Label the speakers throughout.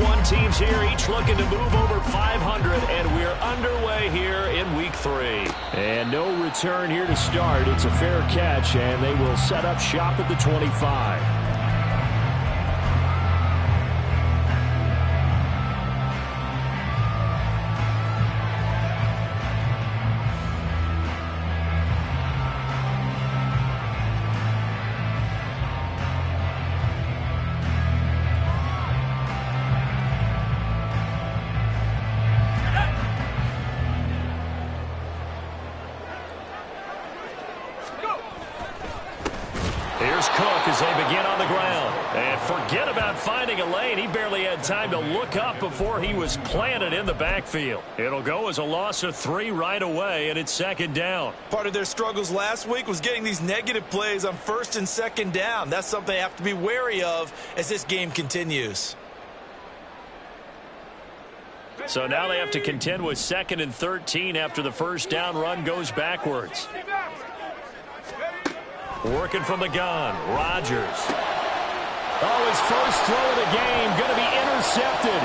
Speaker 1: Division I teams here, each looking to move over 500, and we're underway here in Week 3. And no return here to start. It's a fair catch, and they will set up shop at the 25. Here's Cook as they begin on the ground. And forget about finding a lane. He barely had time to look up before he was planted in the backfield. It'll go as a loss of 3 right away, and it's 2nd down.
Speaker 2: Part of their struggles last week was getting these negative plays on 1st and 2nd down. That's something they have to be wary of as this game continues.
Speaker 1: So now they have to contend with 2nd and 13 after the 1st down run goes backwards. Working from the gun, Rodgers. Oh, his first throw of the game going to be intercepted.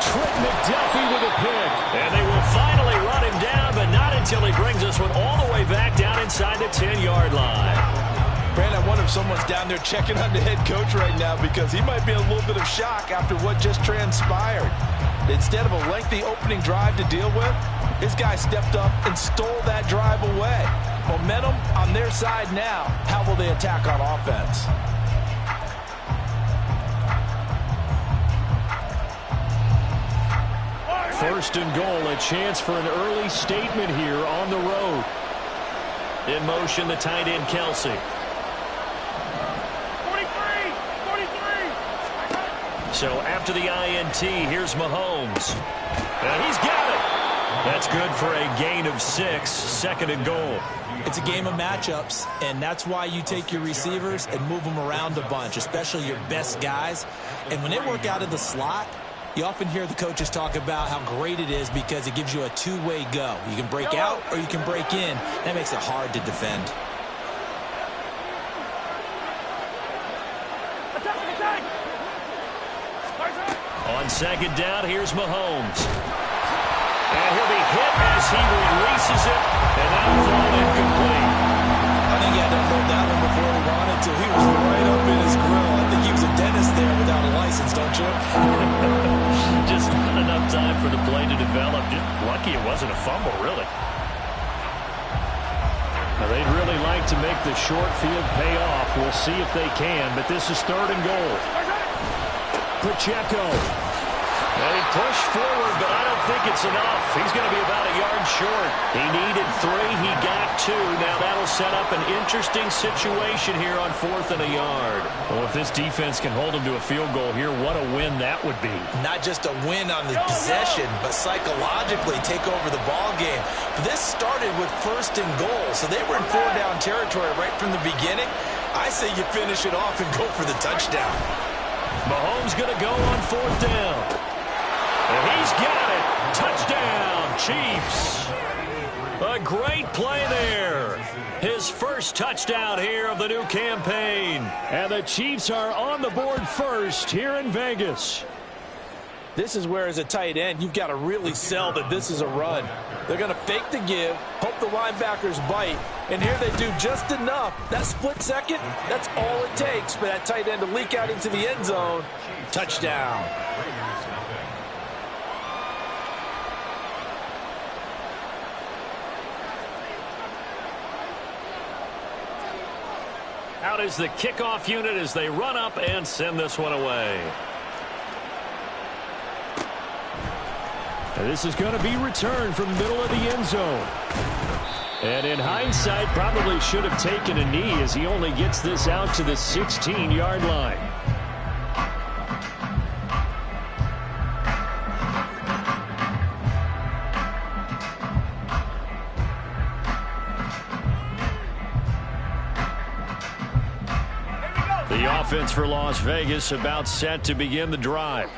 Speaker 1: Trent McDuffie with a pick. And they will finally run him down, but not until he brings this one all the way back down inside the 10-yard line.
Speaker 2: Brandon, I wonder if someone's down there checking on the head coach right now because he might be in a little bit of shock after what just transpired. Instead of a lengthy opening drive to deal with, his guy stepped up and stole that drive away. Momentum on their side now. How will they attack on offense?
Speaker 1: First and goal, a chance for an early statement here on the road. In motion, the tight end, Kelsey. 43. So after the INT, here's Mahomes. And he's got it. That's good for a gain of 6, 2nd and goal.
Speaker 2: It's a game of matchups, and that's why you take your receivers and move them around a bunch, especially your best guys. And when they work out of the slot, you often hear the coaches talk about how great it is because it gives you a two-way go. You can break out or you can break in. That makes it hard to defend.
Speaker 1: On 2nd down, here's Mahomes. And he'll be hit as he releases it, and that'll fall incomplete.
Speaker 2: I think he had to hold that one before he wanted to. He was right up in his grill. I think he was a dentist there without a license, don't you?
Speaker 1: Just not enough time for the play to develop. Just lucky it wasn't a fumble, really. Now, they'd really like to make the short field pay off. We'll see if they can, but this is 3rd and goal. Pacheco. And he pushed forward, but I don't think it's enough. He's going to be about a yard short. He needed 3. He got 2. Now that'll set up an interesting situation here on 4th and a yard. Well, if this defense can hold him to a field goal here, what a win that would be.
Speaker 2: Not just a win on the possession, but psychologically take over the ball game. This started with 1st and goal, so they were in 4-down territory right from the beginning. I say you finish it off and go for the touchdown.
Speaker 1: Mahomes going to go on 4th down. And he's got it. Touchdown, Chiefs. A great play there. His first touchdown here of the new campaign. And the Chiefs are on the board first here in Vegas.
Speaker 2: This is where, as a tight end, you've got to really sell that this is a run. They're going to fake the give, hope the linebackers bite, and here they do just enough. That split second, that's all it takes for that tight end to leak out into the end zone. Touchdown.
Speaker 1: Out is the kickoff unit as they run up and send this one away. And this is going to be returned from the middle of the end zone. And in hindsight, probably should have taken a knee as he only gets this out to the 16-yard line. The offense for Las Vegas about set to begin the drive.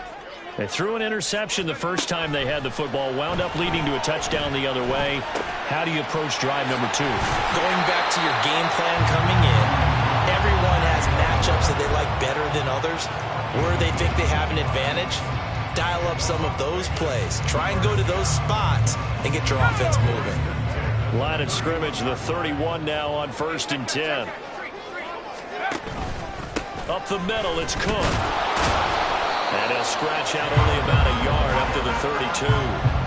Speaker 1: They threw an interception the first time they had the football, wound up leading to a touchdown the other way. How do you approach drive number 2?
Speaker 2: Going back to your game plan coming in, everyone has matchups that they like better than others, where they think they have an advantage. dial up some of those plays. Try and go to those spots and get your offense moving.
Speaker 1: Line of scrimmage, the 31 now on 1st and 10. Up the middle, it's Cook. And he'll scratch out only about a yard up to the 32.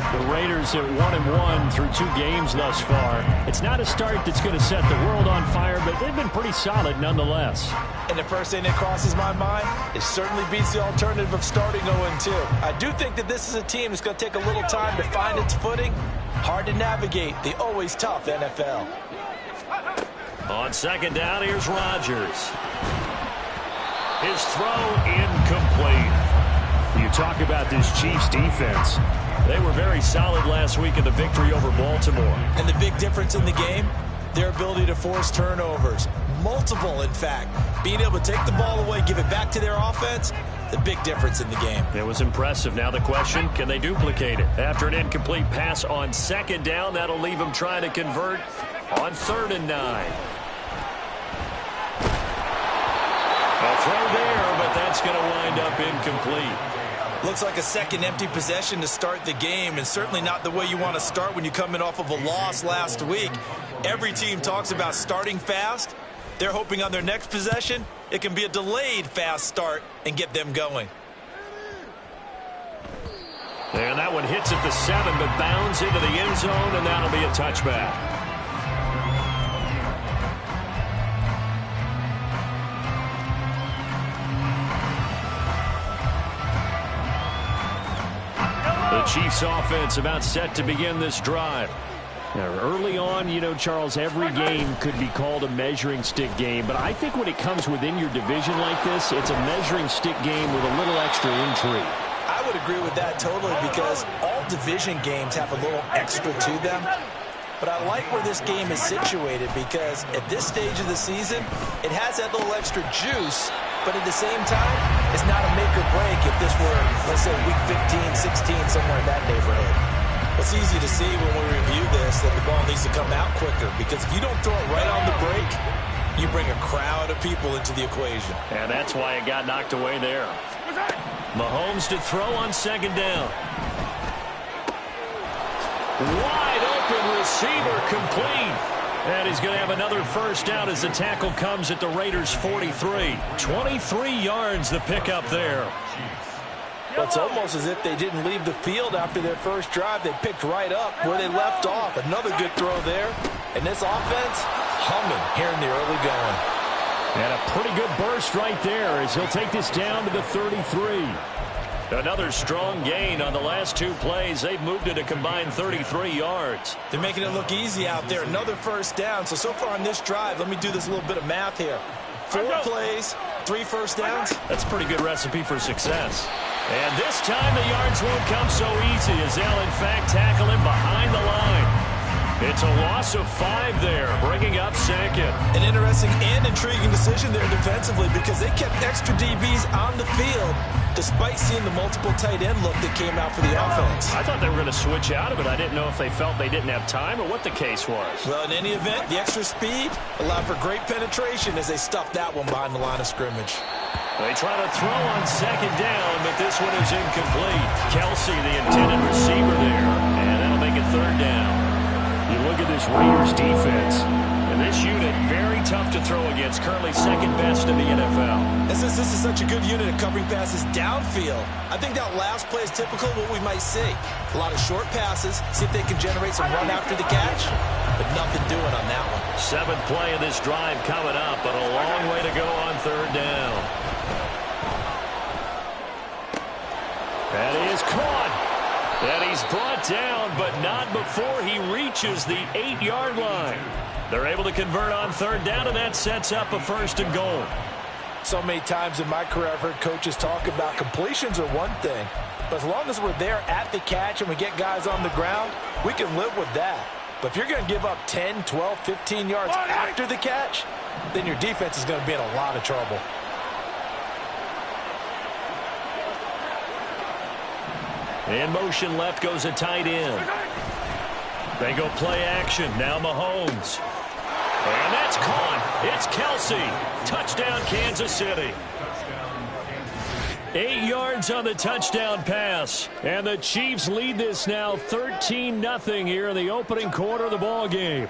Speaker 1: The Raiders at 1-1 through 2 games thus far. It's not a start that's going to set the world on fire, but they've been pretty solid nonetheless.
Speaker 2: And the first thing that crosses my mind, it certainly beats the alternative of starting 0-2. I do think that this is a team that's going to take a little time to find its footing. Hard to navigate the always tough NFL.
Speaker 1: On 2nd down, here's Rodgers. His throw incomplete. You talk about this Chiefs defense. They were very solid last week in the victory over Baltimore.
Speaker 2: And the big difference in the game, their ability to force turnovers. Multiple, in fact. Being able to take the ball away, give it back to their offense, the big difference in the game.
Speaker 1: It was impressive. Now the question, can they duplicate it? After an incomplete pass on 2nd down, that'll leave them trying to convert on 3rd and 9. A throw there, but that's going to wind up incomplete.
Speaker 2: Looks like a second empty possession to start the game, and certainly not the way you want to start when you're coming off of a loss last week. Every team talks about starting fast. They're hoping on their next possession, it can be a delayed fast start and get them going.
Speaker 1: And that one hits at the 7, but bounds into the end zone, and that'll be a touchback. The Chiefs offense about set to begin this drive. Now, early on, you know, Charles, every game could be called a measuring stick game, but I think when it comes within your division like this, it's a measuring stick game with a little extra intrigue.
Speaker 2: I would agree with that totally, because all division games have a little extra to them. But I like where this game is situated, because at this stage of the season, it has that little extra juice. But at the same time, it's not a make or break if this were, let's say, week 15, 16, somewhere in that neighborhood. It's easy to see when we review this that the ball needs to come out quicker, because if you don't throw it right on the break, you bring a crowd of people into the equation.
Speaker 1: And that's why it got knocked away there. Mahomes to throw on 2nd down. Wide open receiver, complete. And he's going to have another first down as the tackle comes at the Raiders' 43. 23 yards the pickup there.
Speaker 2: Well, it's almost as if they didn't leave the field after their first drive. They picked right up where they left off. Another good throw there. And this offense, humming here in the early going.
Speaker 1: And a pretty good burst right there as he'll take this down to the 33. Another strong gain on the last 2 plays. They've moved it a combined 33 yards.
Speaker 2: They're making it look easy out there. Another first down. So far on this drive, let me do this little bit of math here. 4 plays, 3 first downs.
Speaker 1: That's a pretty good recipe for success. And this time the yards won't come so easy as they'll, in fact, tackle him behind the line. It's a loss of 5 there, bringing up 2nd.
Speaker 2: An interesting and intriguing decision there defensively, because they kept extra DBs on the field despite seeing the multiple tight end look that came out for the offense.
Speaker 1: I thought they were going to switch out of it. I didn't know if they felt they didn't have time or what the case was.
Speaker 2: Well, in any event, the extra speed allowed for great penetration as they stuffed that one behind the line of scrimmage.
Speaker 1: They try to throw on 2nd down, but this one is incomplete. Kelsey, the intended receiver there, and that'll make it 3rd down. You look at this Raiders defense, and this unit very tough to throw against, currently 2nd best in the NFL.
Speaker 2: And since this is such a good unit at covering passes downfield, I think that last play is typical of what we might see. A lot of short passes, see if they can generate some run after the catch, but nothing doing on that one.
Speaker 1: 7th play of this drive coming up, but a long way to go on 3rd down. And he is caught. And he's brought down, but not before he reaches the 8-yard line. They're able to convert on 3rd down, and that sets up a 1st and goal.
Speaker 2: So many times in my career I've heard coaches talk about completions are one thing, but as long as we're there at the catch and we get guys on the ground, we can live with that. But if you're going to give up 10, 12, 15 yards after the catch, then your defense is going to be in a lot of trouble.
Speaker 1: In motion left goes a tight end. They go play action. Now Mahomes. And that's caught. It's Kelsey. Touchdown, Kansas City. 8 yards on the touchdown pass. And the Chiefs lead this now 13-0 here in the opening quarter of the ball game.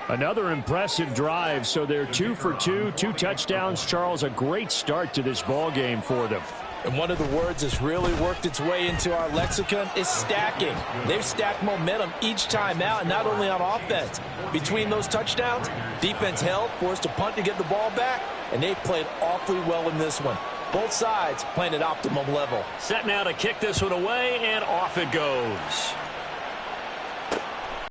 Speaker 1: Another impressive drive, so they're 2 for 2, 2 touchdowns. Charles, a great start to this ball game for them.
Speaker 2: And one of the words that's really worked its way into our lexicon is stacking. They've stacked momentum each time out, and not only on offense. Between those touchdowns, defense held, forced a punt to get the ball back, and they played awfully well in this one. Both sides playing at optimum level.
Speaker 1: Set now to kick this one away, and off it goes.